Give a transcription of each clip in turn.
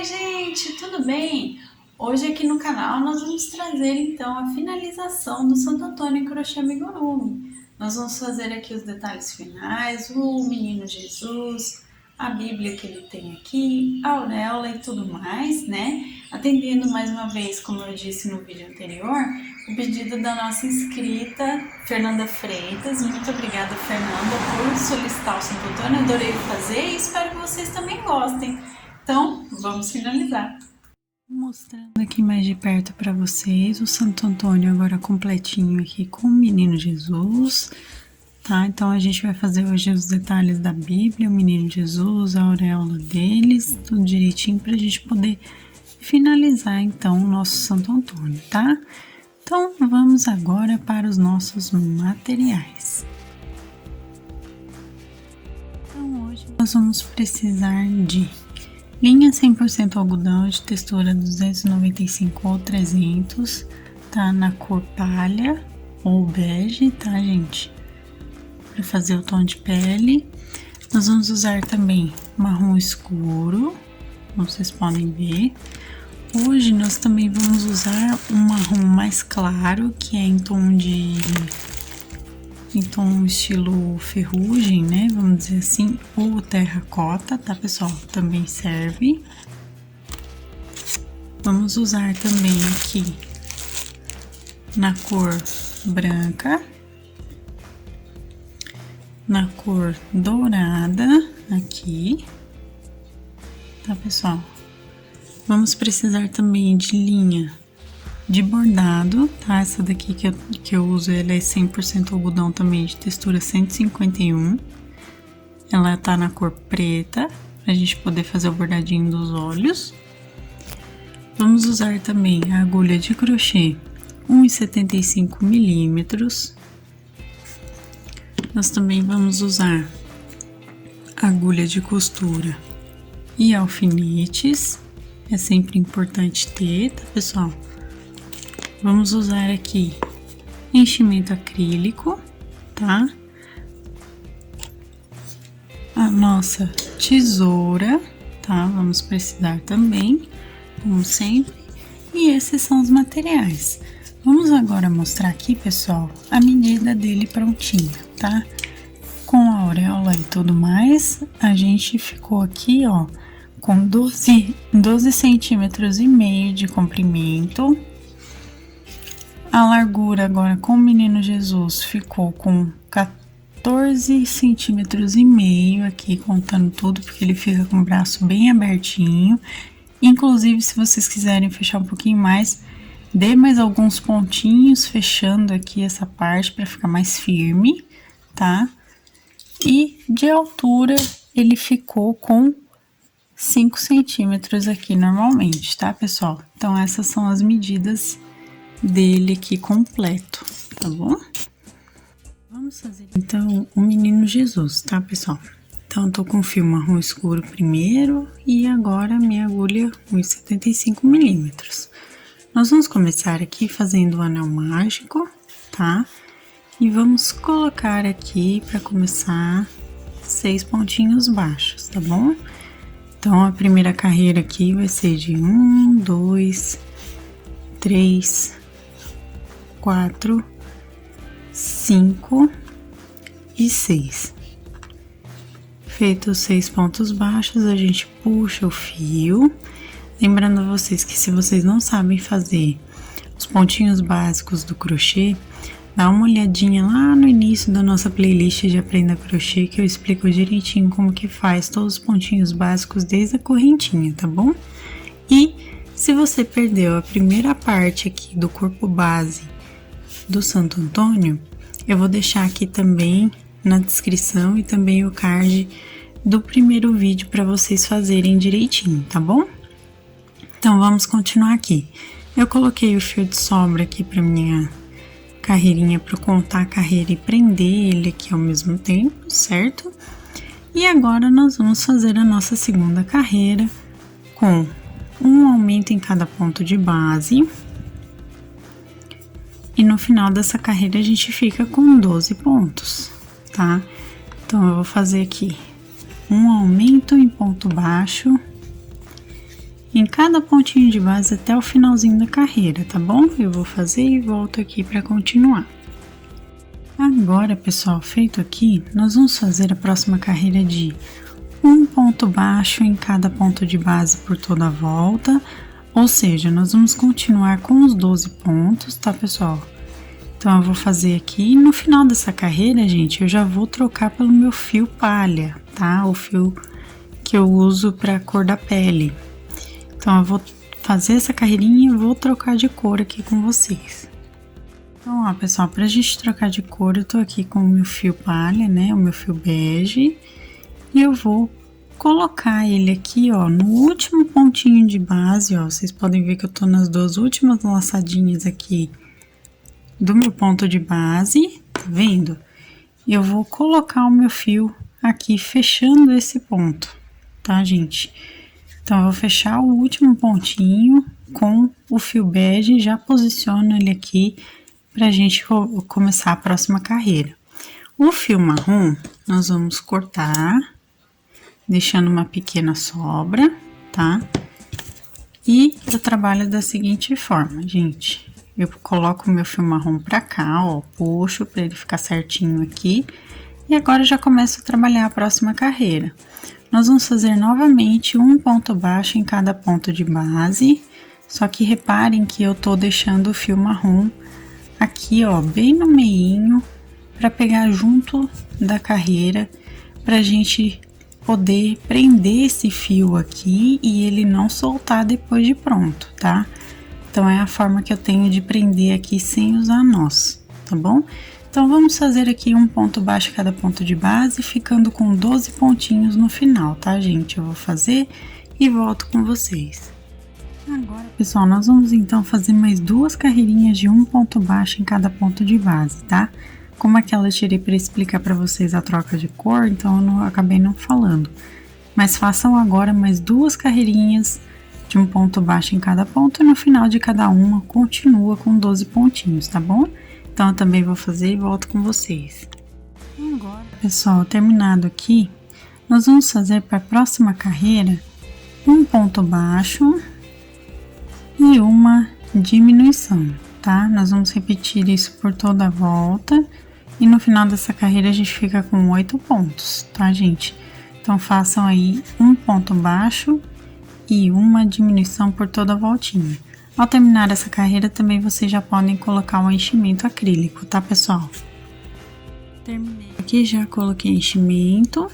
gente, tudo bem? Hoje aqui no canal nós vamos trazer então a finalização do Santo Antônio Crochê Amigurumi. Nós vamos fazer aqui os detalhes finais, o menino Jesus, a Bíblia que ele tem aqui, a auréola e tudo mais, né? Atendendo mais uma vez, como eu disse no vídeo anterior, o pedido da nossa inscrita Fernanda Freitas. Muito obrigada, Fernanda, por solicitar o Santo Antônio. Adorei fazer e espero que vocês também gostem. Então, vamos finalizar. Mostrando aqui mais de perto para vocês o Santo Antônio agora completinho aqui com o menino Jesus, tá? Então a gente vai fazer hoje os detalhes da Bíblia, o menino Jesus, a auréola deles, tudo direitinho pra gente poder finalizar então o nosso Santo Antônio, tá? Então vamos agora para os nossos materiais. Então hoje nós vamos precisar de linha 100% algodão de textura 295 ou 300, tá? Na cor palha ou bege, tá, gente? Para fazer o tom de pele. Nós vamos usar também marrom escuro, como vocês podem ver. Hoje nós também vamos usar um marrom mais claro, que é em tom estilo ferrugem, né? Vamos dizer assim, ou terracota, tá, pessoal? Também serve. Vamos usar também aqui na cor branca, na cor dourada, aqui, tá, pessoal? Vamos precisar também de linha de bordado, tá? Essa daqui que eu uso, ela é 100% algodão também, de textura 151. Ela tá na cor preta, pra gente poder fazer o bordadinho dos olhos. Vamos usar também a agulha de crochê 1,75 milímetros. Nós também vamos usar agulha de costura e alfinetes. É sempre importante ter, tá, pessoal? Vamos usar aqui enchimento acrílico, tá? A nossa tesoura, tá? Vamos precisar também, como sempre. E esses são os materiais. Vamos agora mostrar aqui, pessoal, a medida dele prontinho, tá? Com a auréola e tudo mais, a gente ficou aqui, ó, com 12 centímetros e meio de comprimento. A largura agora com o menino Jesus ficou com 14 centímetros e meio aqui, contando tudo, porque ele fica com o braço bem abertinho. Inclusive, se vocês quiserem fechar um pouquinho mais, dê mais alguns pontinhos fechando aqui essa parte para ficar mais firme, tá? E de altura ele ficou com 5 centímetros aqui normalmente, tá, pessoal? Então essas são as medidas dele aqui completo, tá bom? Vamos fazer então o menino Jesus, tá, pessoal? Então, eu tô com fio marrom escuro primeiro e agora minha agulha 1,75 milímetros. Nós vamos começar aqui fazendo o anel mágico, tá? E vamos colocar aqui para começar 6 pontinhos baixos, tá bom? Então, a primeira carreira aqui vai ser de 1, 2, 3, 4, 5 e 6. Feito os 6 pontos baixos, a gente puxa o fio. Lembrando a vocês que se vocês não sabem fazer os pontinhos básicos do crochê, dá uma olhadinha lá no início da nossa playlist de Aprenda Crochê, que eu explico direitinho como que faz todos os pontinhos básicos desde a correntinha, tá bom? E se você perdeu a primeira parte aqui do corpo base do Santo Antônio, eu vou deixar aqui também na descrição e também o card do primeiro vídeo para vocês fazerem direitinho, tá bom? Então vamos continuar aqui. Eu coloquei o fio de sobra aqui para minha carreirinha para contar a carreira e prender ele aqui ao mesmo tempo, certo? E agora nós vamos fazer a nossa segunda carreira com um aumento em cada ponto de base. E no final dessa carreira a gente fica com 12 pontos, tá? Então eu vou fazer aqui um aumento em ponto baixo em cada pontinho de base até o finalzinho da carreira, tá bom? Eu vou fazer e volto aqui para continuar. Agora, pessoal, feito aqui, nós vamos fazer a próxima carreira de um ponto baixo em cada ponto de base por toda a volta, ou seja, nós vamos continuar com os 12 pontos, tá, pessoal? Então, eu vou fazer aqui, no final dessa carreira, gente, eu já vou trocar pelo meu fio palha, tá? O fio que eu uso para cor da pele. Então, eu vou fazer essa carreirinha e vou trocar de cor aqui com vocês. Então, ó, pessoal, pra gente trocar de cor, eu tô aqui com o meu fio palha, né? O meu fio bege. E eu vou colocar ele aqui, ó, no último pontinho de base, ó. Vocês podem ver que eu tô nas duas últimas laçadinhas aqui do meu ponto de base, tá vendo? E eu vou colocar o meu fio aqui fechando esse ponto, tá, gente? Então, eu vou fechar o último pontinho com o fio bege, já posiciono ele aqui pra gente começar a próxima carreira. O fio marrom, nós vamos cortar, deixando uma pequena sobra, tá? E eu trabalho da seguinte forma, gente. Eu coloco o meu fio marrom pra cá, ó, puxo pra ele ficar certinho aqui. E agora eu já começo a trabalhar a próxima carreira. Nós vamos fazer novamente um ponto baixo em cada ponto de base. Só que reparem que eu tô deixando o fio marrom aqui, ó, bem no meinho, pra pegar junto da carreira, pra gente poder prender esse fio aqui e ele não soltar depois de pronto, tá? Então, é a forma que eu tenho de prender aqui sem usar nós, tá bom? Então, vamos fazer aqui um ponto baixo em cada ponto de base, ficando com 12 pontinhos no final, tá, gente? Eu vou fazer e volto com vocês. Agora, pessoal, nós vamos então fazer mais duas carreirinhas de um ponto baixo em cada ponto de base, tá? Como aquela eu tirei para explicar para vocês a troca de cor, então eu acabei não falando. Mas façam agora mais duas carreirinhas de um ponto baixo em cada ponto e no final de cada uma continua com 12 pontinhos, tá bom? Então eu também vou fazer e volto com vocês. Agora, pessoal, terminado aqui, nós vamos fazer para a próxima carreira um ponto baixo e uma diminuição, tá? Nós vamos repetir isso por toda a volta e no final dessa carreira a gente fica com 8 pontos, tá, gente? Então façam aí um ponto baixo e uma diminuição por toda a voltinha. Ao terminar essa carreira também vocês já podem colocar um enchimento acrílico, tá, pessoal? Terminei aqui, já coloquei enchimento.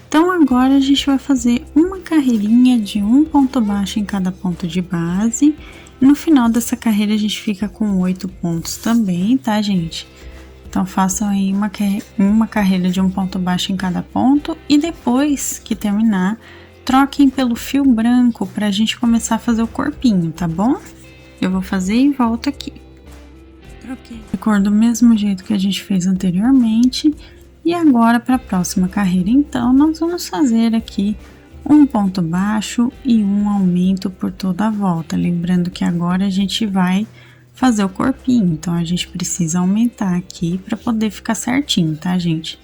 Então agora a gente vai fazer uma carreirinha de um ponto baixo em cada ponto de base. No final dessa carreira a gente fica com 8 pontos também, tá, gente? Então façam aí uma carreira de um ponto baixo em cada ponto e depois que terminar, troquem pelo fio branco pra gente começar a fazer o corpinho, tá bom? Eu vou fazer e volto aqui. Troquei a cor do mesmo jeito que a gente fez anteriormente. E agora, para a próxima carreira, então, nós vamos fazer aqui um ponto baixo e um aumento por toda a volta. Lembrando que agora a gente vai fazer o corpinho, então a gente precisa aumentar aqui para poder ficar certinho, tá, gente?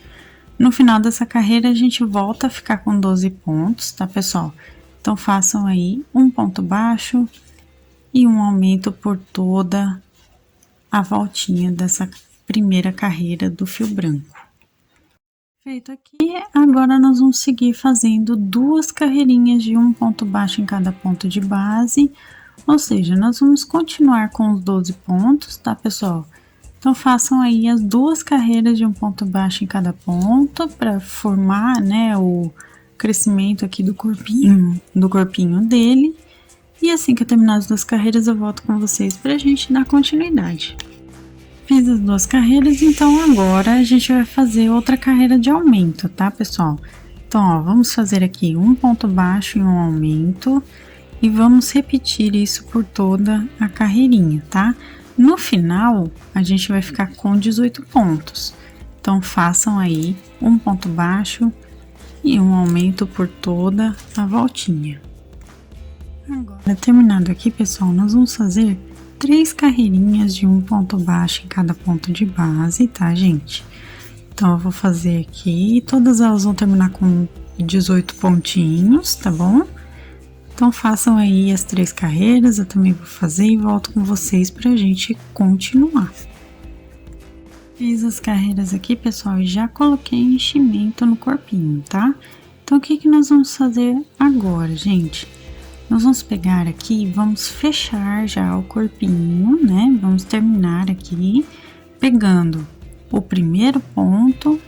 No final dessa carreira, a gente volta a ficar com 12 pontos, tá, pessoal? Então, façam aí um ponto baixo e um aumento por toda a voltinha dessa primeira carreira do fio branco. Feito aqui, agora nós vamos seguir fazendo duas carreirinhas de um ponto baixo em cada ponto de base, ou seja, nós vamos continuar com os 12 pontos, tá, pessoal? Então, façam aí as duas carreiras de um ponto baixo em cada ponto, para formar, né, o crescimento aqui do corpinho dele. E assim que eu terminar as duas carreiras, eu volto com vocês pra gente dar continuidade. Fiz as duas carreiras, então agora a gente vai fazer outra carreira de aumento, tá, pessoal? Então, ó, vamos fazer aqui um ponto baixo e um aumento e vamos repetir isso por toda a carreirinha, tá? No final, a gente vai ficar com 18 pontos. Então, façam aí um ponto baixo e um aumento por toda a voltinha. Agora, terminado aqui, pessoal, nós vamos fazer 3 carreirinhas de um ponto baixo em cada ponto de base, tá, gente? Então, eu vou fazer aqui, todas elas vão terminar com 18 pontinhos, tá bom? Então, façam aí as 3 carreiras, eu também vou fazer e volto com vocês pra gente continuar. Fiz as carreiras aqui, pessoal, e já coloquei enchimento no corpinho, tá? Então, o que que nós vamos fazer agora, gente? Nós vamos pegar aqui e vamos fechar já o corpinho, né? Vamos terminar aqui pegando o primeiro ponto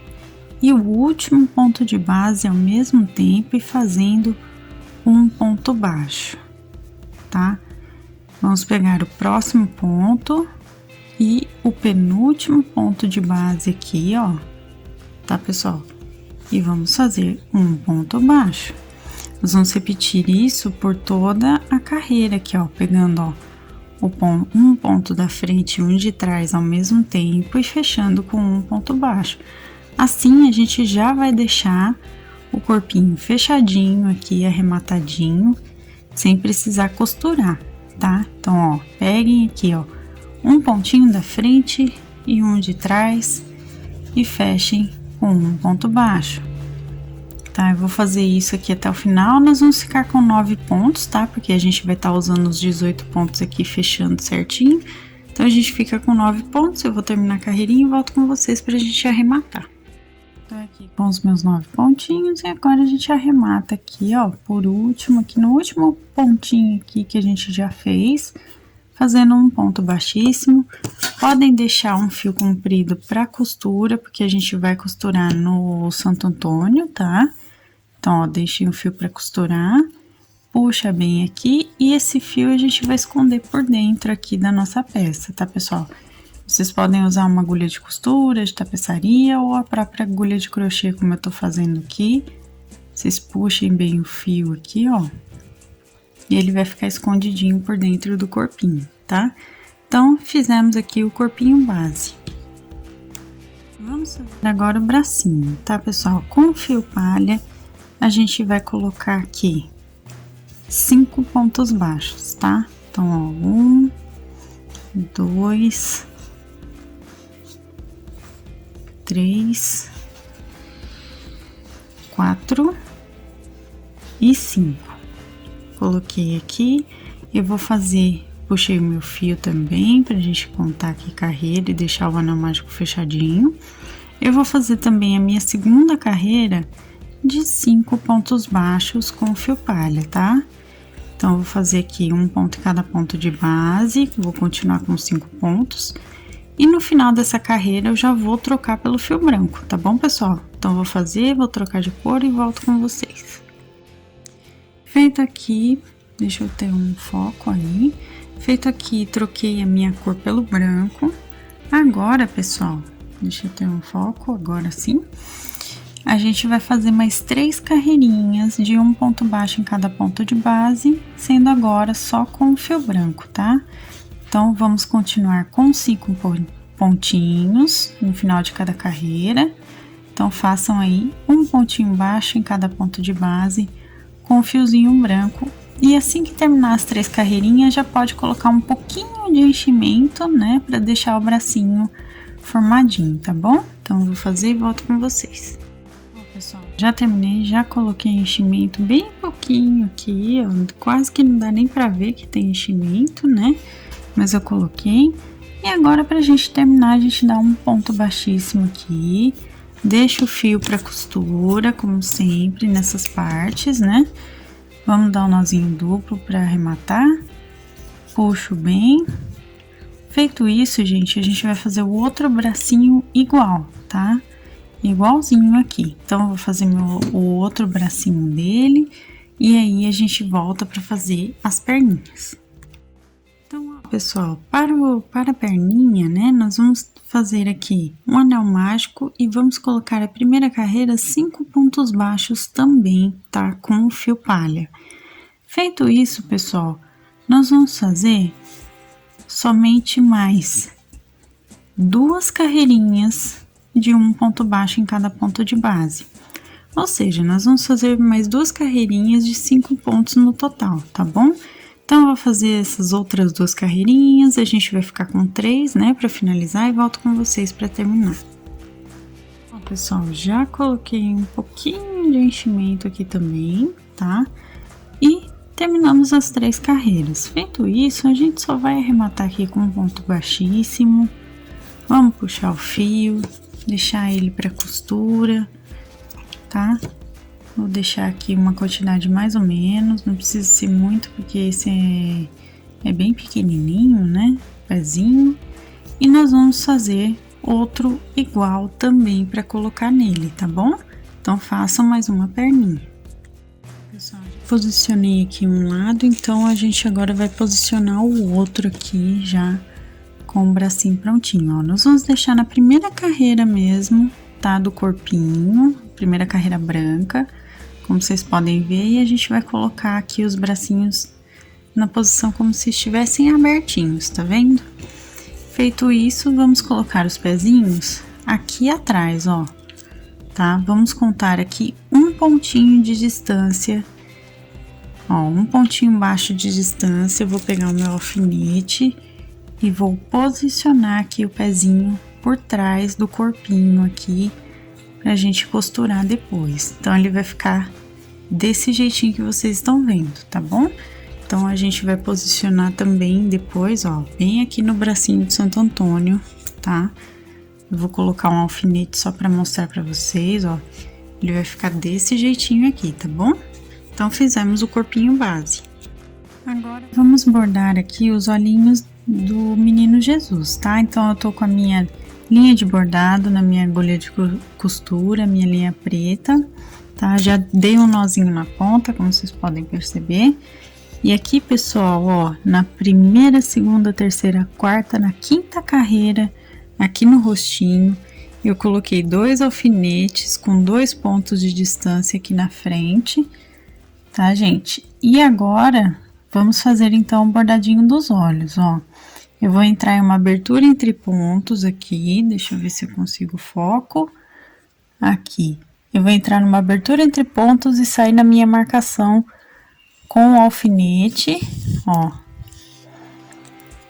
e o último ponto de base ao mesmo tempo e fazendo um ponto baixo, tá? Vamos pegar o próximo ponto e o penúltimo ponto de base aqui, ó, tá, pessoal? E vamos fazer um ponto baixo. Nós vamos repetir isso por toda a carreira aqui, ó, pegando, ó, um ponto da frente e um de trás ao mesmo tempo e fechando com um ponto baixo. Assim, a gente já vai deixar o corpinho fechadinho aqui, arrematadinho, sem precisar costurar, tá? Então, ó, peguem aqui, ó, um pontinho da frente e um de trás e fechem com um ponto baixo, tá? Eu vou fazer isso aqui até o final, nós vamos ficar com 9 pontos, tá? Porque a gente vai estar usando os 18 pontos aqui, fechando certinho. Então, a gente fica com 9 pontos, eu vou terminar a carreirinha e volto com vocês pra gente arrematar. Tô aqui com os meus 9 pontinhos e agora a gente arremata aqui, ó, por último, aqui no último pontinho aqui que a gente já fez, fazendo um ponto baixíssimo. Podem deixar um fio comprido pra costura, porque a gente vai costurar no Santo Antônio, tá? Então, ó, deixem o fio pra costurar, puxa bem aqui e esse fio a gente vai esconder por dentro aqui da nossa peça, tá, pessoal? Vocês podem usar uma agulha de costura, de tapeçaria ou a própria agulha de crochê, como eu tô fazendo aqui. Vocês puxem bem o fio aqui, ó. E ele vai ficar escondidinho por dentro do corpinho, tá? Então, fizemos aqui o corpinho base. Vamos fazer agora o bracinho, tá, pessoal? Com o fio palha, a gente vai colocar aqui 5 pontos baixos, tá? Então, ó, 1, 2... 3, 4 e 5. Coloquei aqui, eu vou fazer, puxei o meu fio também, pra gente contar aqui carreira e deixar o anel mágico fechadinho. Eu vou fazer também a minha segunda carreira de 5 pontos baixos com fio palha, tá? Então, eu vou fazer aqui um ponto em cada ponto de base, vou continuar com 5 pontos. E no final dessa carreira eu já vou trocar pelo fio branco, tá bom, pessoal? Então, eu vou fazer, vou trocar de cor e volto com vocês. Feito aqui, deixa eu ter um foco aí. Feito aqui, troquei a minha cor pelo branco. Agora, pessoal, deixa eu ter um foco, agora sim. A gente vai fazer mais 3 carreirinhas de um ponto baixo em cada ponto de base, sendo agora só com o fio branco, tá? Então, vamos continuar com 5 pontinhos no final de cada carreira. Então, façam aí um pontinho baixo em cada ponto de base com o fiozinho branco. E assim que terminar as 3 carreirinhas, já pode colocar um pouquinho de enchimento, né? Pra deixar o bracinho formadinho, tá bom? Então, eu vou fazer e volto com vocês. Bom, pessoal, já terminei, já coloquei enchimento bem pouquinho aqui, ó. Quase que não dá nem pra ver que tem enchimento, né? Mas eu coloquei. E agora, pra gente terminar, a gente dá um ponto baixíssimo aqui. Deixa o fio pra costura, como sempre, nessas partes, né? Vamos dar um nozinho duplo pra arrematar. Puxo bem. Feito isso, gente, a gente vai fazer o outro bracinho igual, tá? Igualzinho aqui. Então, eu vou fazer o outro bracinho dele. E aí, a gente volta pra fazer as perninhas. Então, ó, pessoal, para a perninha, né, nós vamos fazer aqui um anel mágico e vamos colocar a primeira carreira 5 pontos baixos também, tá? Com o fio palha. Feito isso, pessoal, nós vamos fazer somente mais 2 carreirinhas de um ponto baixo em cada ponto de base. Ou seja, nós vamos fazer mais 2 carreirinhas de 5 pontos no total, tá bom? Então, eu vou fazer essas outras 2 carreirinhas, a gente vai ficar com 3, né, pra finalizar e volto com vocês pra terminar. Bom, pessoal, já coloquei um pouquinho de enchimento aqui também, tá? E terminamos as 3 carreiras. Feito isso, a gente só vai arrematar aqui com um ponto baixíssimo. Vamos puxar o fio, deixar ele para costura, tá? Vou deixar aqui uma quantidade mais ou menos, não precisa ser muito, porque esse é bem pequenininho, né? Pezinho. E nós vamos fazer outro igual também para colocar nele, tá bom? Então, façam mais uma perninha. Pessoal, já posicionei aqui um lado, então a gente agora vai posicionar o outro aqui já com o bracinho prontinho, ó. Nós vamos deixar na primeira carreira mesmo, tá? Do corpinho, primeira carreira branca, como vocês podem ver, e a gente vai colocar aqui os bracinhos na posição como se estivessem abertinhos, tá vendo? Feito isso, vamos colocar os pezinhos aqui atrás, ó, tá? Vamos contar aqui um pontinho de distância, ó, um pontinho baixo de distância. Eu vou pegar o meu alfinete e vou posicionar aqui o pezinho por trás do corpinho aqui, pra gente costurar depois. Então, ele vai ficar desse jeitinho que vocês estão vendo, tá bom? Então, a gente vai posicionar também depois, ó, bem aqui no bracinho de Santo Antônio, tá? Eu vou colocar um alfinete só pra mostrar pra vocês, ó. Ele vai ficar desse jeitinho aqui, tá bom? Então, fizemos o corpinho base. Agora, vamos bordar aqui os olhinhos do Menino Jesus, tá? Então, eu tô com a minha linha de bordado na minha agulha de costura, minha linha preta, tá? Já dei um nozinho na ponta, como vocês podem perceber. E aqui, pessoal, ó, na primeira, segunda, terceira, quarta, na quinta carreira, aqui no rostinho, eu coloquei 2 alfinetes com 2 pontos de distância aqui na frente, tá, gente? E agora, vamos fazer então o bordadinho dos olhos, ó. Eu vou entrar em uma abertura entre pontos aqui, deixa eu ver se eu consigo foco. Aqui, eu vou entrar numa abertura entre pontos e sair na minha marcação com o alfinete, ó.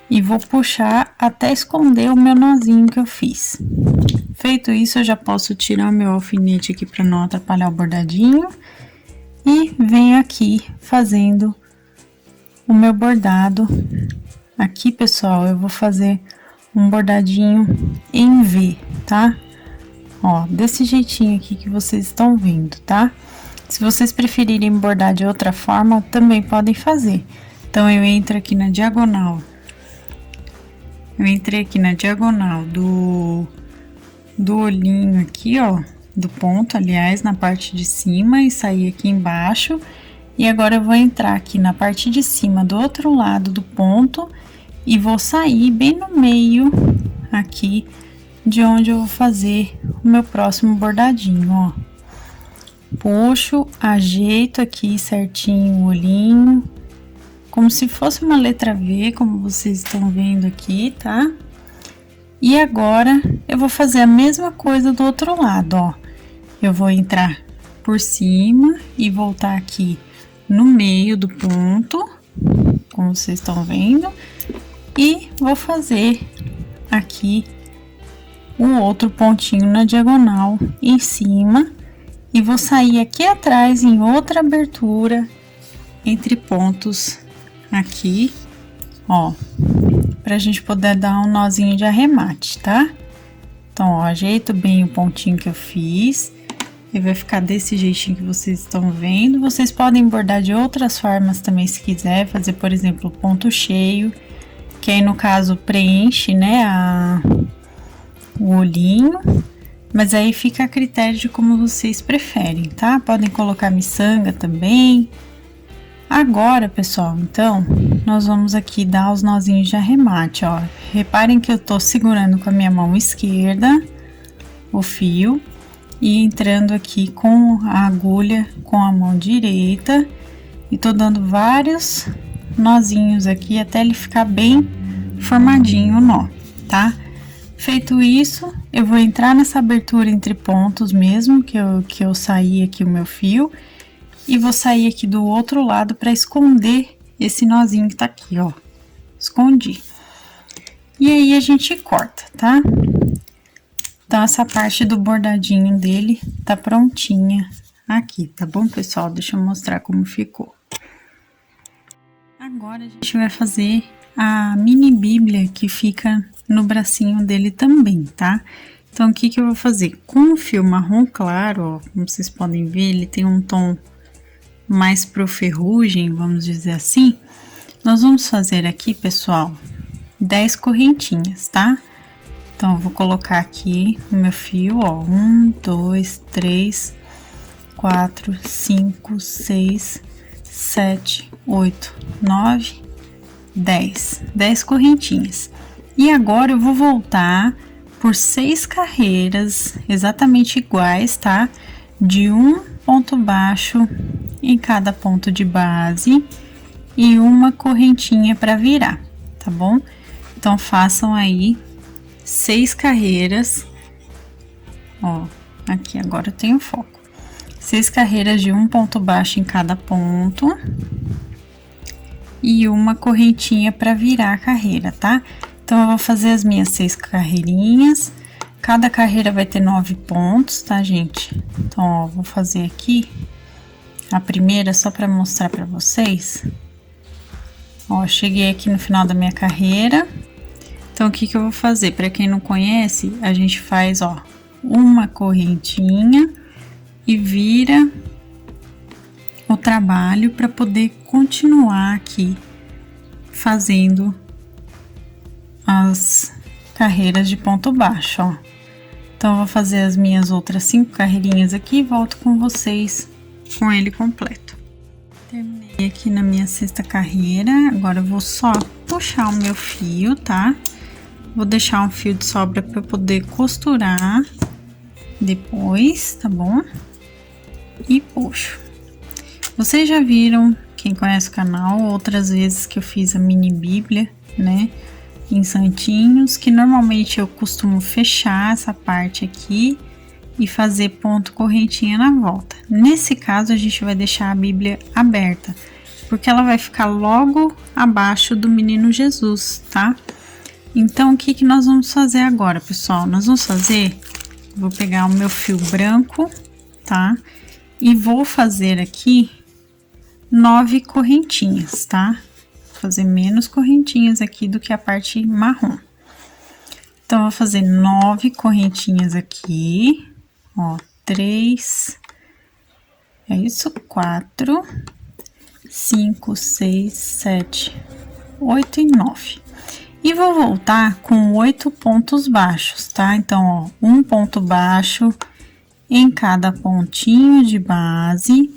E vou puxar até esconder o meu nozinho que eu fiz. Feito isso, eu já posso tirar o meu alfinete aqui para não atrapalhar o bordadinho. E venho aqui fazendo o meu bordado. Aqui, pessoal, eu vou fazer um bordadinho em V, tá? Ó, desse jeitinho aqui que vocês estão vendo, tá? Se vocês preferirem bordar de outra forma, também podem fazer. Então, eu entro aqui na diagonal. Eu entrei aqui na diagonal do olhinho aqui, ó, do ponto, aliás, na parte de cima, e saí aqui embaixo. E agora eu vou entrar aqui na parte de cima do outro lado do ponto e vou sair bem no meio aqui de onde eu vou fazer o meu próximo bordadinho, ó. Puxo, ajeito aqui certinho o olhinho, como se fosse uma letra V, como vocês estão vendo aqui, tá? E agora, eu vou fazer a mesma coisa do outro lado, ó. Eu vou entrar por cima e voltar aqui no meio do ponto, como vocês estão vendo. E vou fazer aqui um outro pontinho na diagonal em cima. E vou sair aqui atrás em outra abertura entre pontos aqui, ó, pra gente poder dar um nozinho de arremate, tá? Então, ó, ajeito bem o pontinho que eu fiz e vai ficar desse jeitinho que vocês estão vendo. Vocês podem bordar de outras formas também, se quiser, fazer, por exemplo, ponto cheio, que aí no caso preenche, né, o olhinho. Mas aí fica a critério de como vocês preferem, tá? Podem colocar miçanga também. Agora, pessoal, então, nós vamos aqui dar os nozinhos de arremate, ó. Reparem que eu tô segurando com a minha mão esquerda o fio e entrando aqui com a agulha com a mão direita. E tô dando vários nozinhos aqui até ele ficar bem formadinho o nó, tá? Feito isso, eu vou entrar nessa abertura entre pontos mesmo, que eu saí aqui o meu fio, e vou sair aqui do outro lado para esconder esse nozinho que tá aqui, ó. Escondi. E aí, a gente corta, tá? Então, essa parte do bordadinho dele tá prontinha aqui, tá bom, pessoal? Deixa eu mostrar como ficou. Agora a gente vai fazer a mini bíblia que fica no bracinho dele também, tá? Então, o que que eu vou fazer? Com o fio marrom claro, ó, como vocês podem ver, ele tem um tom mais pro ferrugem, vamos dizer assim. Nós vamos fazer aqui, pessoal, 10 correntinhas, tá? Então, eu vou colocar aqui no meu fio, ó, 1, 2, 3, 4, 5, 6, 7, 8, 9, 10. 10 correntinhas. E agora eu vou voltar por 6 carreiras exatamente iguais, tá? De um ponto baixo em cada ponto de base e uma correntinha para virar, tá bom? Então, façam aí 6 carreiras, ó, aqui agora eu tenho foco. 6 carreiras de um ponto baixo em cada ponto e uma correntinha para virar a carreira, tá? Então, eu vou fazer as minhas 6 carreirinhas. Cada carreira vai ter 9 pontos, tá, gente? Então, ó, vou fazer aqui a primeira só para mostrar para vocês. Ó, cheguei aqui no final da minha carreira. Então, o que que eu vou fazer? Para quem não conhece, a gente faz, ó, uma correntinha e vira o trabalho para poder continuar aqui fazendo as carreiras de ponto baixo, ó. Então, eu vou fazer as minhas outras 5 carreirinhas aqui e volto com vocês com ele completo. Terminei aqui na minha 6ª carreira, agora eu vou só puxar o meu fio, tá? Vou deixar um fio de sobra para poder costurar depois, tá bom? E puxo. Vocês já viram, quem conhece o canal, outras vezes que eu fiz a mini bíblia, né? Em santinhos, que normalmente eu costumo fechar essa parte aqui e fazer ponto correntinha na volta. Nesse caso, a gente vai deixar a bíblia aberta, porque ela vai ficar logo abaixo do menino Jesus, tá? Então, o que que nós vamos fazer agora, pessoal? Nós vamos fazer, vou pegar o meu fio branco, tá? E vou fazer aqui 9 correntinhas, tá? Fazer menos correntinhas aqui do que a parte marrom. Então, vou fazer 9 correntinhas aqui, ó, 3, é isso, 4, 5, 6, 7, 8 e 9. E vou voltar com 8 pontos baixos, tá? Então, ó, um ponto baixo em cada pontinho de base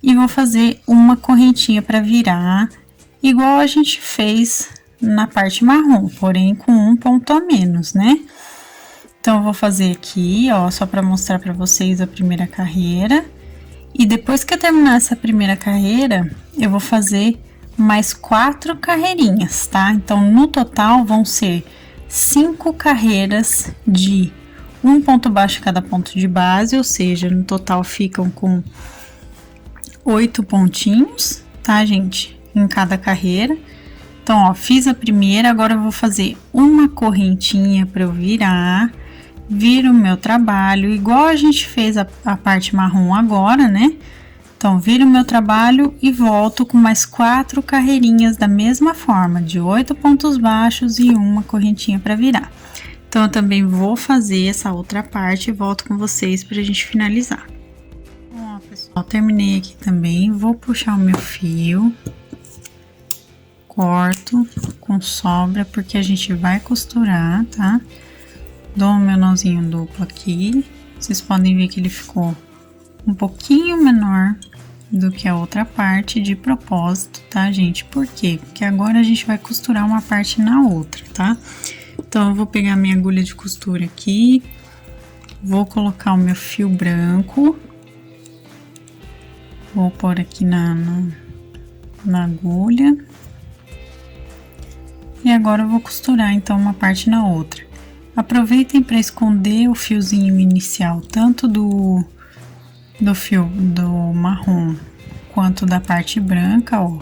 e vou fazer uma correntinha para virar, igual a gente fez na parte marrom, porém com um ponto a menos, né? Então, eu vou fazer aqui, ó, só para mostrar para vocês a primeira carreira. E depois que eu terminar essa primeira carreira, eu vou fazer mais 4 carreirinhas, tá? Então, no total, vão ser 5 carreiras de um ponto baixo em cada ponto de base, ou seja, no total ficam com 8 pontinhos, tá, gente? Em cada carreira. Então, ó, fiz a primeira, agora eu vou fazer uma correntinha para eu virar, viro o meu trabalho, igual a gente fez a parte marrom agora, né? Então, viro o meu trabalho e volto com mais 4 carreirinhas da mesma forma, de 8 pontos baixos e uma correntinha para virar. Então, eu também vou fazer essa outra parte e volto com vocês pra gente finalizar. Ó, pessoal, terminei aqui também, vou puxar o meu fio. Corto com sobra, porque a gente vai costurar, tá? Dou o meu nozinho duplo aqui. Vocês podem ver que ele ficou um pouquinho menor do que a outra parte de propósito, tá, gente? Por quê? Porque agora a gente vai costurar uma parte na outra, tá? Então, eu vou pegar minha agulha de costura aqui, vou colocar o meu fio branco, vou pôr aqui na agulha. E agora eu vou costurar, então, uma parte na outra. Aproveitem para esconder o fiozinho inicial, tanto do fio do marrom quanto da parte branca, ó.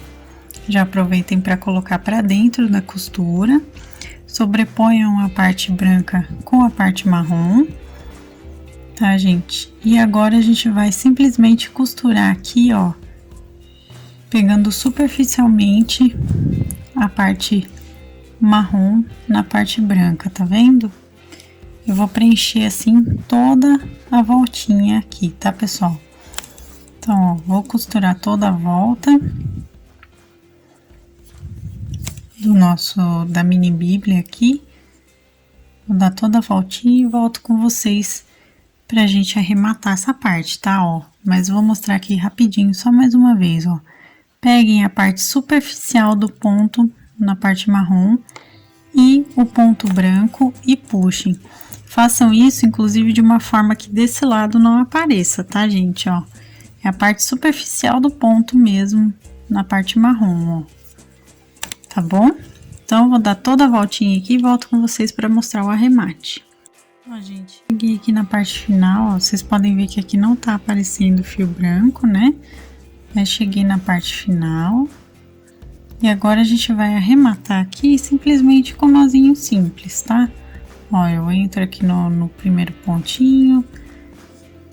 Já aproveitem para colocar para dentro da costura. Sobreponham a parte branca com a parte marrom, tá, gente? E agora a gente vai simplesmente costurar aqui, ó, pegando superficialmente a parte marrom na parte branca, tá vendo? Eu vou preencher assim toda a voltinha aqui, tá, pessoal? Então, ó, vou costurar toda a volta da mini bíblia aqui. Vou dar toda a voltinha e volto com vocês pra gente arrematar essa parte, tá, ó? Mas vou mostrar aqui rapidinho, só mais uma vez, ó. Peguem a parte superficial do ponto na parte marrom e o ponto branco e puxem. Façam isso, inclusive, de uma forma que desse lado não apareça, tá, gente, ó? É a parte superficial do ponto mesmo, na parte marrom, ó. Tá bom? Então, eu vou dar toda a voltinha aqui e volto com vocês para mostrar o arremate. Ó, gente, cheguei aqui na parte final, ó, vocês podem ver que aqui não tá aparecendo fio branco, né? Aí, cheguei na parte final. E agora a gente vai arrematar aqui simplesmente com nozinho simples, tá? Ó, eu entro aqui no primeiro pontinho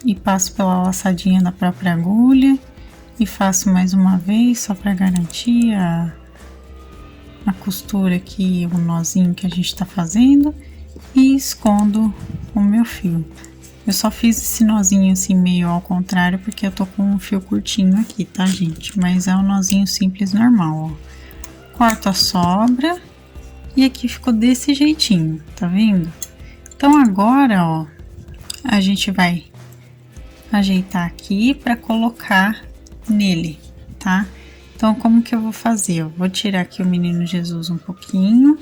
e passo pela laçadinha da própria agulha e faço mais uma vez só para garantir a costura aqui, o nozinho que a gente tá fazendo, e escondo o meu fio. Eu só fiz esse nozinho assim meio ao contrário porque eu tô com um fio curtinho aqui, tá, gente? Mas é um nozinho simples normal, ó. Corto a sobra e aqui ficou desse jeitinho, tá vendo? Então agora, ó, a gente vai ajeitar aqui para colocar nele, tá? Então, como que eu vou fazer? Eu vou tirar aqui o Menino Jesus um pouquinho,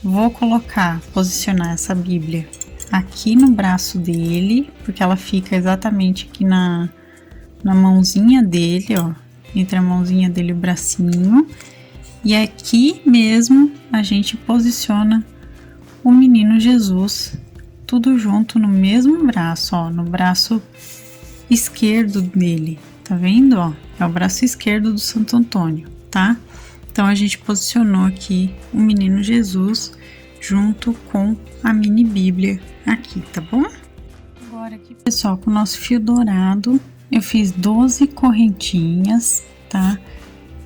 vou colocar, posicionar essa Bíblia aqui no braço dele, porque ela fica exatamente aqui na mãozinha dele, ó, entre a mãozinha dele e o bracinho. E aqui mesmo a gente posiciona o Menino Jesus, tudo junto no mesmo braço, ó, no braço esquerdo dele, tá vendo, ó? É o braço esquerdo do Santo Antônio, tá? Então, a gente posicionou aqui o Menino Jesus junto com a mini bíblia aqui, tá bom? Agora aqui, pessoal, com o nosso fio dourado, eu fiz 12 correntinhas, tá?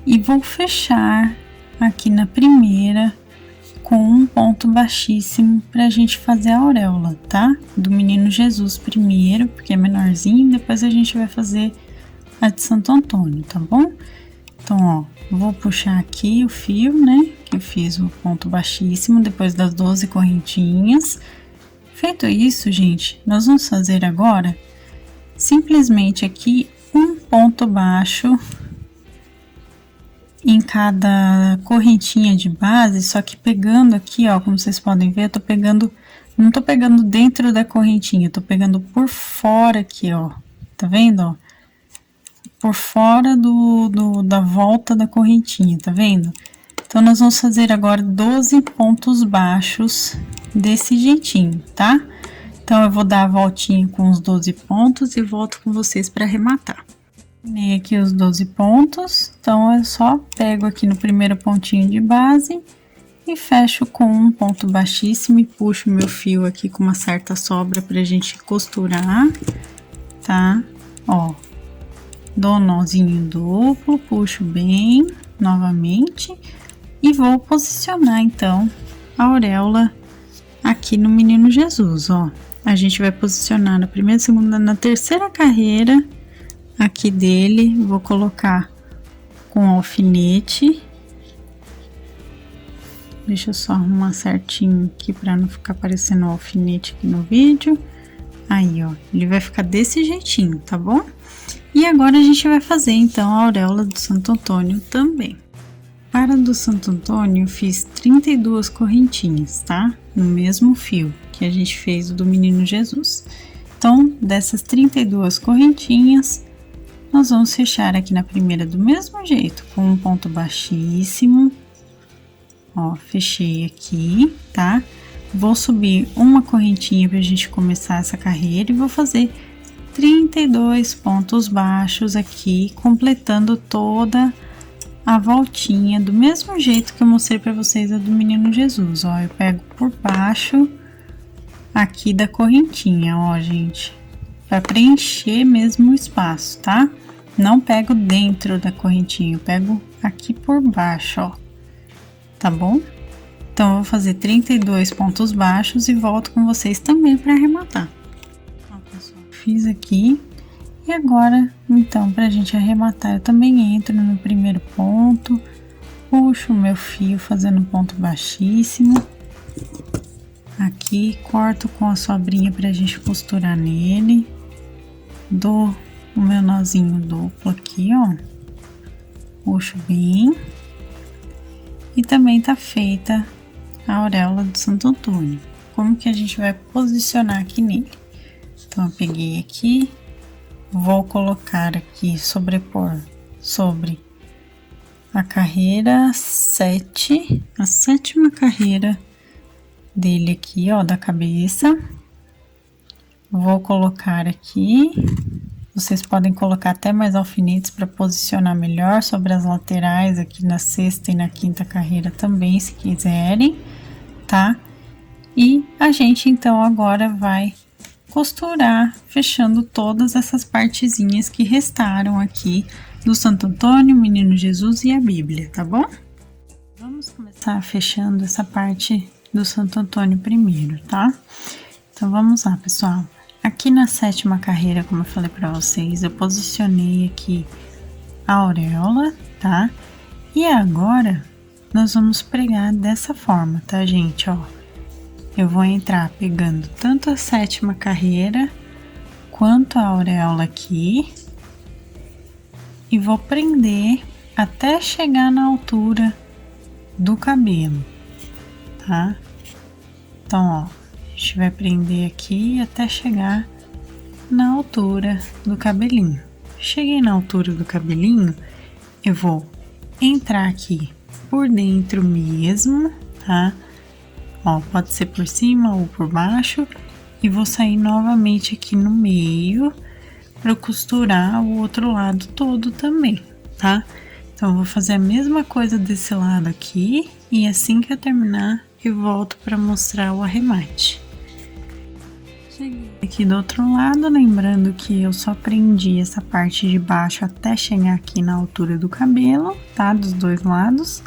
E vou fechar aqui na primeira com um ponto baixíssimo pra gente fazer a auréola, tá? Do Menino Jesus primeiro, porque é menorzinho, depois a gente vai fazer a de Santo Antônio, tá bom? Então, ó, vou puxar aqui o fio, né? Que eu fiz o ponto baixíssimo depois das 12 correntinhas. Feito isso, gente, nós vamos fazer agora simplesmente aqui um ponto baixo em cada correntinha de base, só que pegando aqui, ó, como vocês podem ver, eu tô pegando, não tô pegando dentro da correntinha, eu tô pegando por fora aqui, ó, tá vendo, ó? Por fora da volta da correntinha, tá vendo? Então, nós vamos fazer agora 12 pontos baixos desse jeitinho, tá? Então, eu vou dar a voltinha com os 12 pontos e volto com vocês para arrematar. Terminei aqui os 12 pontos, então eu só pego aqui no primeiro pontinho de base e fecho com um ponto baixíssimo e puxo meu fio aqui com uma certa sobra pra gente costurar, tá? Ó. Dou um nozinho duplo, puxo bem novamente e vou posicionar então a auréola aqui no Menino Jesus, ó. A gente vai posicionar na primeira, segunda, na terceira carreira aqui dele, vou colocar com alfinete. Deixa eu só arrumar certinho aqui para não ficar aparecendo o alfinete aqui no vídeo. Aí, ó, ele vai ficar desse jeitinho, tá bom? E agora a gente vai fazer então a auréola do Santo Antônio também. Para a do Santo Antônio eu fiz 32 correntinhas, tá? No mesmo fio que a gente fez o do Menino Jesus. Então, dessas 32 correntinhas, nós vamos fechar aqui na primeira do mesmo jeito, com um ponto baixíssimo. Ó, fechei aqui, tá? Vou subir uma correntinha pra gente começar essa carreira e vou fazer 32 pontos baixos aqui, completando toda a voltinha, do mesmo jeito que eu mostrei pra vocês a do Menino Jesus, ó. Eu pego por baixo aqui da correntinha, ó, gente, pra preencher mesmo o espaço, tá? não pego dentro da correntinha, eu pego aqui por baixo, ó, tá bom? Então, eu vou fazer 32 pontos baixos e volto com vocês também para arrematar. Ó, pessoal, fiz aqui. E agora, então, pra gente arrematar, eu também entro no primeiro ponto, puxo o meu fio fazendo um ponto baixíssimo. Aqui, corto com a sobrinha pra gente costurar nele. Dou o meu nozinho duplo aqui, ó. Puxo bem. E também tá feita a auréola do Santo Antônio. Como que a gente vai posicionar aqui nele? Então, eu peguei aqui. Vou colocar aqui, sobrepor sobre a carreira 7, a 7ª carreira dele aqui, ó, da cabeça. Vou colocar aqui, vocês podem colocar até mais alfinetes para posicionar melhor sobre as laterais aqui na 6ª e na 5ª carreira também, se quiserem, tá? E a gente então agora vai costurar, fechando todas essas partezinhas que restaram aqui do Santo Antônio, Menino Jesus e a Bíblia, tá bom? Vamos começar fechando essa parte do Santo Antônio primeiro, tá? Então, vamos lá, pessoal. Aqui na 7ª carreira, como eu falei pra vocês, eu posicionei aqui a auréola, tá? E agora, nós vamos pregar dessa forma, tá, gente? Ó. Eu vou entrar pegando tanto a 7ª carreira quanto a auréola aqui e vou prender até chegar na altura do cabelo, tá? Então, ó, a gente vai prender aqui até chegar na altura do cabelinho. Cheguei na altura do cabelinho, eu vou entrar aqui por dentro mesmo, tá? Ó, pode ser por cima ou por baixo. E vou sair novamente aqui no meio para costurar o outro lado todo também, tá? Então, eu vou fazer a mesma coisa desse lado aqui. E assim que eu terminar, eu volto para mostrar o arremate. Cheguei aqui do outro lado, lembrando que eu só prendi essa parte de baixo até chegar aqui na altura do cabelo, tá? Dos dois lados.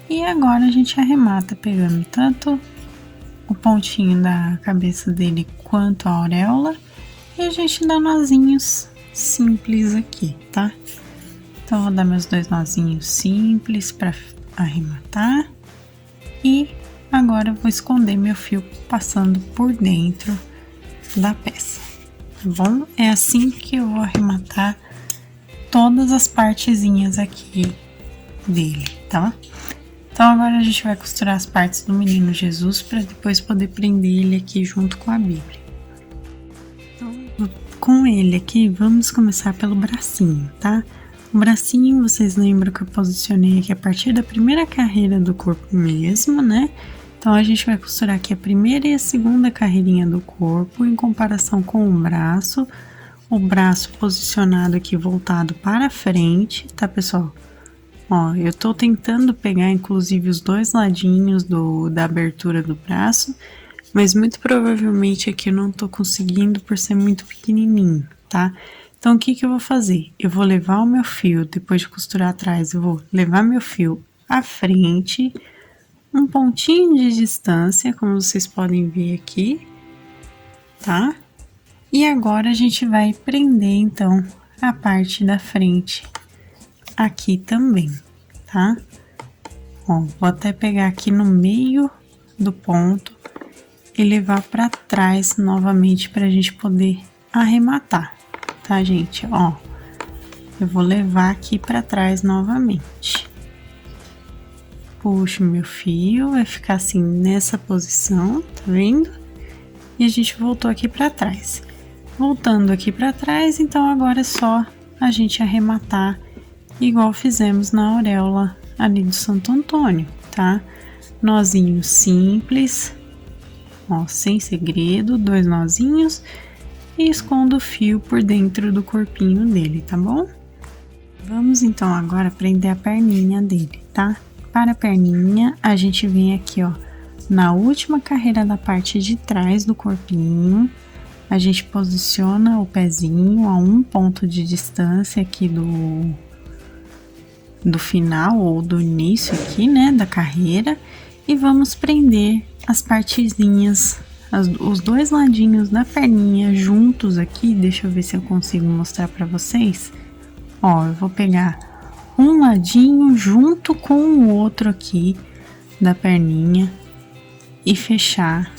E agora a gente arremata pegando tanto o pontinho da cabeça dele quanto a auréola. E a gente dá nozinhos simples aqui, tá? Então, vou dar meus 2 nozinhos simples para arrematar. E agora eu vou esconder meu fio passando por dentro da peça, tá bom? É assim que eu vou arrematar todas as partezinhas aqui dele, tá? Então, agora a gente vai costurar as partes do Menino Jesus para depois poder prender ele aqui junto com a Bíblia. Então, com ele aqui, vamos começar pelo bracinho, tá? O bracinho, vocês lembram que eu posicionei aqui a partir da primeira carreira do corpo mesmo, né? Então, a gente vai costurar aqui a primeira e a 2ª carreirinha do corpo em comparação com o braço posicionado aqui voltado para frente, tá, pessoal? Ó, eu tô tentando pegar, inclusive, os 2 ladinhos da abertura do braço, mas muito provavelmente aqui eu não tô conseguindo por ser muito pequenininho, tá? Então, o que que eu vou fazer? Eu vou levar o meu fio, depois de costurar atrás, eu vou levar meu fio à frente, um pontinho de distância, como vocês podem ver aqui, tá? E agora a gente vai prender, então, a parte da frente aqui também, tá? Ó, vou até pegar aqui no meio do ponto e levar pra trás novamente pra gente poder arrematar, tá, gente? Ó, eu vou levar aqui pra trás novamente. Puxo meu fio, vai ficar assim nessa posição, tá vendo? E a gente voltou aqui pra trás. Voltando aqui pra trás, então agora é só a gente arrematar igual fizemos na auréola ali do Santo Antônio, tá? Nozinho simples, ó, sem segredo, 2 nozinhos e escondo o fio por dentro do corpinho dele, tá bom? Vamos então agora prender a perninha dele, tá? Para a perninha, a gente vem aqui, ó, na última carreira da parte de trás do corpinho, a gente posiciona o pezinho a 1 ponto de distância aqui do final ou do início aqui, né, da carreira, e vamos prender as partezinhas, os dois ladinhos da perninha juntos aqui. Deixa eu ver se eu consigo mostrar para vocês. Ó, eu vou pegar um ladinho junto com o outro aqui da perninha e fechar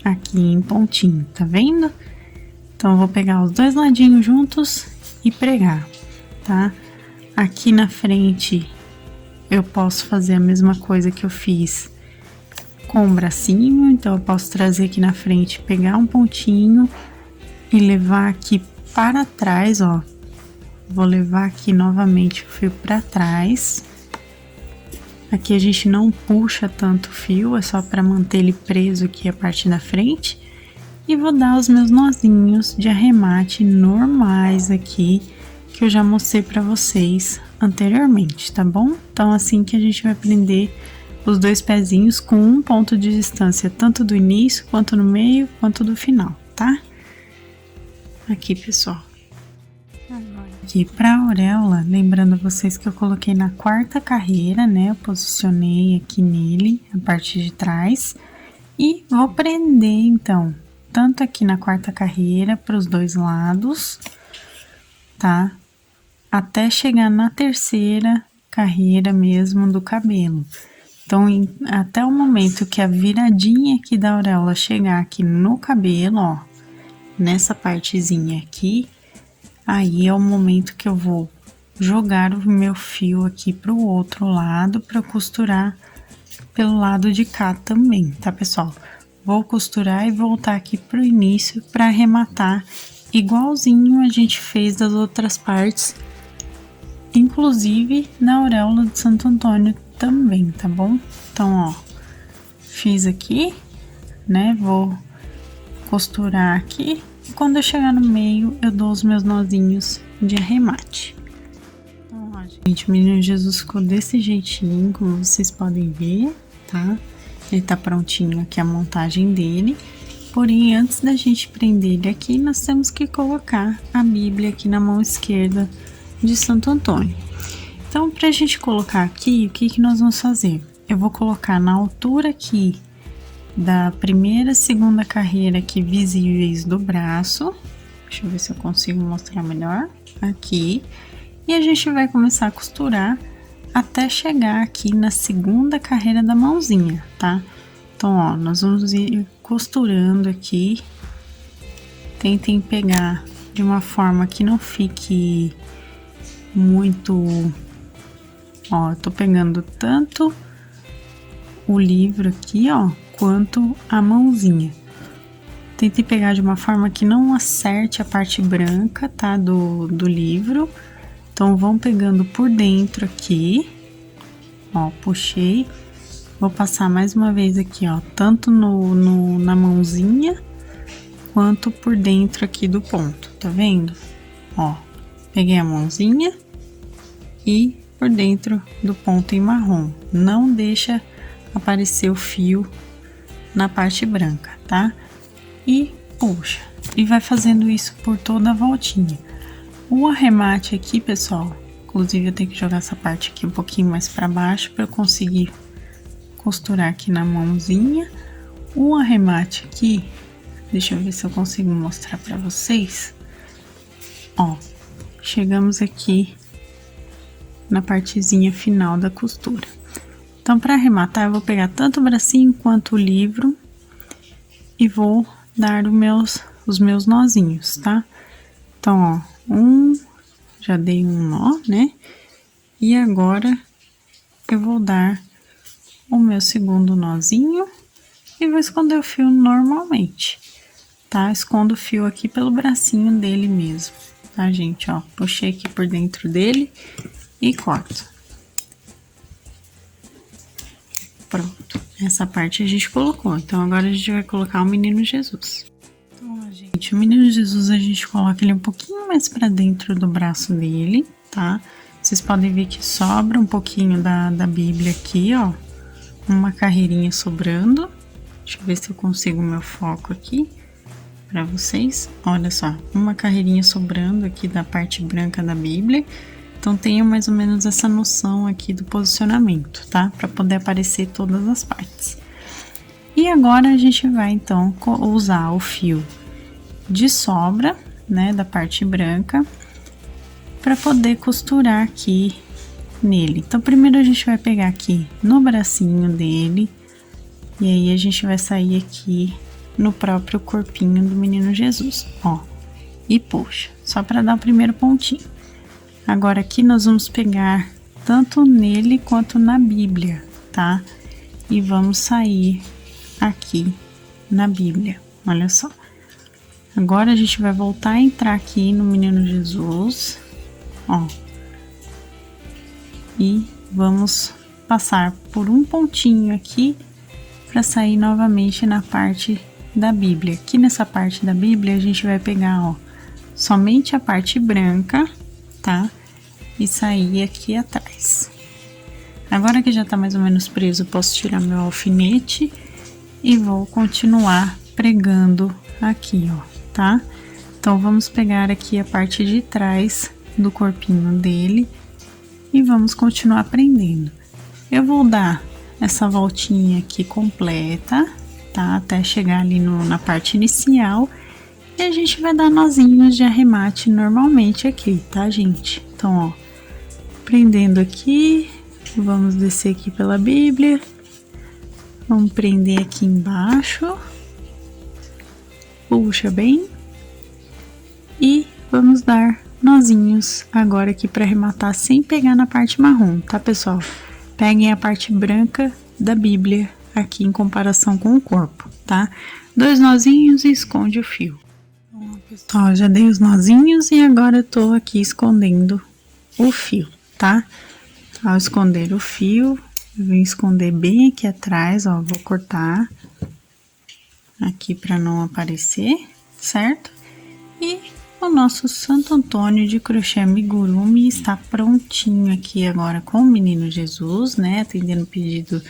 aqui em pontinho, tá vendo? Então, eu vou pegar os dois ladinhos juntos e pregar, tá? Aqui na frente, eu posso fazer a mesma coisa que eu fiz com o bracinho. Então, eu posso trazer aqui na frente, pegar um pontinho e levar aqui para trás, ó. Vou levar aqui novamente o fio para trás. Aqui a gente não puxa tanto o fio, é só para manter ele preso aqui a parte da frente. E vou dar os meus nozinhos de arremate normais aqui, que eu já mostrei para vocês anteriormente, tá bom? Então, assim que a gente vai prender os dois pezinhos com 1 ponto de distância, tanto do início, quanto no meio, quanto do final, tá? Aqui, pessoal. Aqui pra auréola, lembrando vocês que eu coloquei na 4ª carreira, né? Eu posicionei aqui nele, a parte de trás, e vou prender, então, tanto aqui na 4ª carreira, para os dois lados, tá? Até chegar na 3ª carreira mesmo do cabelo. Então, até o momento que a viradinha aqui da auréola chegar aqui no cabelo, ó, nessa partezinha aqui, aí é o momento que eu vou jogar o meu fio aqui pro outro lado para costurar pelo lado de cá também, tá, pessoal? Vou costurar e voltar aqui pro início para arrematar igualzinho a gente fez das outras partes, inclusive na auréola de Santo Antônio também, tá bom? Então, ó, fiz aqui, né? Vou costurar aqui. Quando eu chegar no meio, eu dou os meus nozinhos de arremate. Então, ó, gente, o Menino Jesus ficou desse jeitinho, como vocês podem ver, tá? Ele tá prontinho aqui a montagem dele. Porém, antes da gente prender ele aqui, nós temos que colocar a Bíblia aqui na mão esquerda de Santo Antônio. Então, pra gente colocar aqui, o que que nós vamos fazer? Eu vou colocar na altura aqui da 1ª e 2ª carreira aqui visíveis do braço. Deixa eu ver se eu consigo mostrar melhor. Aqui. E a gente vai começar a costurar até chegar aqui na 2ª carreira da mãozinha, tá? Então, ó, nós vamos ir costurando aqui. Tentem pegar de uma forma que não fique muito... Ó, eu tô pegando tanto o livro aqui, ó, quanto a mãozinha. Tente pegar de uma forma que não acerte a parte branca, tá, do livro. Então, vão pegando por dentro aqui, ó, puxei. Vou passar mais uma vez aqui, ó, tanto na mãozinha, quanto por dentro aqui do ponto, tá vendo? Ó, peguei a mãozinha e por dentro do ponto em marrom. Não deixa aparecer o fio na parte branca, tá? E puxa. E vai fazendo isso por toda a voltinha. O arremate aqui, pessoal, inclusive eu tenho que jogar essa parte aqui um pouquinho mais para baixo para eu conseguir costurar aqui na mãozinha. O arremate aqui, deixa eu ver se eu consigo mostrar para vocês. Ó, chegamos aqui na partezinha final da costura. Então, para arrematar, eu vou pegar tanto o bracinho quanto o livro e vou dar os meus nozinhos, tá? Então, ó, já dei um nó, né? E agora eu vou dar o meu segundo nozinho e vou esconder o fio normalmente, tá? Escondo o fio aqui pelo bracinho dele mesmo, tá, gente? Ó, puxei aqui por dentro dele e corto. Pronto, essa parte a gente colocou. Então, agora a gente vai colocar o Menino Jesus. Então, ó, gente, o Menino Jesus a gente coloca ele um pouquinho mais pra dentro do braço dele, tá? Vocês podem ver que sobra um pouquinho da Bíblia aqui, ó. Uma carreirinha sobrando. Deixa eu ver se eu consigo o meu foco aqui, para vocês. Olha só, uma carreirinha sobrando aqui da parte branca da Bíblia. Então, tenha mais ou menos essa noção aqui do posicionamento, tá? Para poder aparecer todas as partes. E agora a gente vai, então, usar o fio de sobra, né, da parte branca, para poder costurar aqui nele. Então, primeiro a gente vai pegar aqui no bracinho dele, e aí a gente vai sair aqui no próprio corpinho do menino Jesus, ó. E puxa, só para dar o primeiro pontinho. Agora aqui nós vamos pegar tanto nele quanto na Bíblia, tá? E vamos sair aqui na Bíblia, olha só. Agora a gente vai voltar a entrar aqui no menino Jesus, ó. E vamos passar por um pontinho aqui para sair novamente na parte da Bíblia. Aqui nessa parte da Bíblia a gente vai pegar, ó, somente a parte branca, tá? E sair aqui atrás. Agora que já tá mais ou menos preso, eu posso tirar meu alfinete e vou continuar pregando aqui, ó, tá? Então, vamos pegar aqui a parte de trás do corpinho dele e vamos continuar prendendo. Eu vou dar essa voltinha aqui completa, tá? Até chegar ali na parte inicial. E a gente vai dar nozinhos de arremate normalmente aqui, tá, gente? Então, ó, prendendo aqui, vamos descer aqui pela Bíblia, vamos prender aqui embaixo, puxa bem, e vamos dar nozinhos agora aqui para arrematar sem pegar na parte marrom, tá, pessoal? Peguem a parte branca da Bíblia aqui em comparação com o corpo, tá? 2 nozinhos e esconde o fio. Pessoal, já dei os nozinhos e agora eu tô aqui escondendo o fio, tá? Ao esconder o fio, eu vou esconder bem aqui atrás, ó, vou cortar aqui para não aparecer, certo? E o nosso Santo Antônio de crochê amigurumi está prontinho aqui agora com o menino Jesus, né? Atendendo o pedido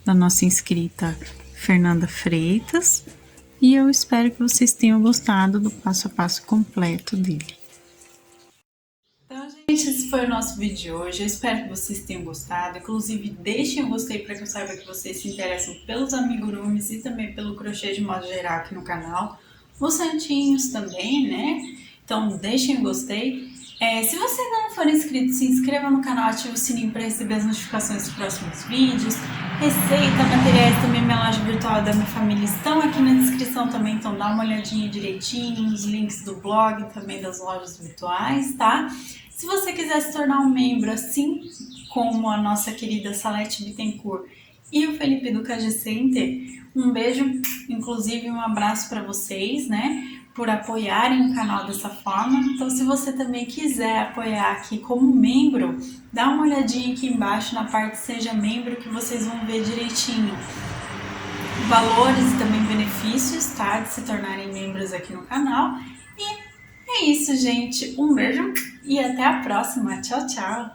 da nossa inscrita Fernanda Freitas. E eu espero que vocês tenham gostado do passo a passo completo dele. Então, gente, esse foi o nosso vídeo de hoje. Eu espero que vocês tenham gostado. Inclusive, deixem um gostei para que eu saiba que vocês se interessam pelos amigurumis e também pelo crochê de modo geral aqui no canal. Os santinhos também, né? Então, deixem um gostei. Se você ainda não for inscrito, se inscreva no canal, ative o sininho para receber as notificações dos próximos vídeos. Receita, materiais, também minha loja virtual da minha família estão aqui na descrição também, então dá uma olhadinha direitinho nos links do blog, também das lojas virtuais, tá? Se você quiser se tornar um membro, assim como a nossa querida Salete Bittencourt e o Felipe do KG Center, um beijo, inclusive um abraço para vocês, né? Por apoiarem o canal dessa forma. Então, se você também quiser apoiar aqui como membro, dá uma olhadinha aqui embaixo na parte Seja Membro, que vocês vão ver direitinho valores e também benefícios, tá? De se tornarem membros aqui no canal. E é isso, gente. Um beijo e até a próxima. Tchau, tchau!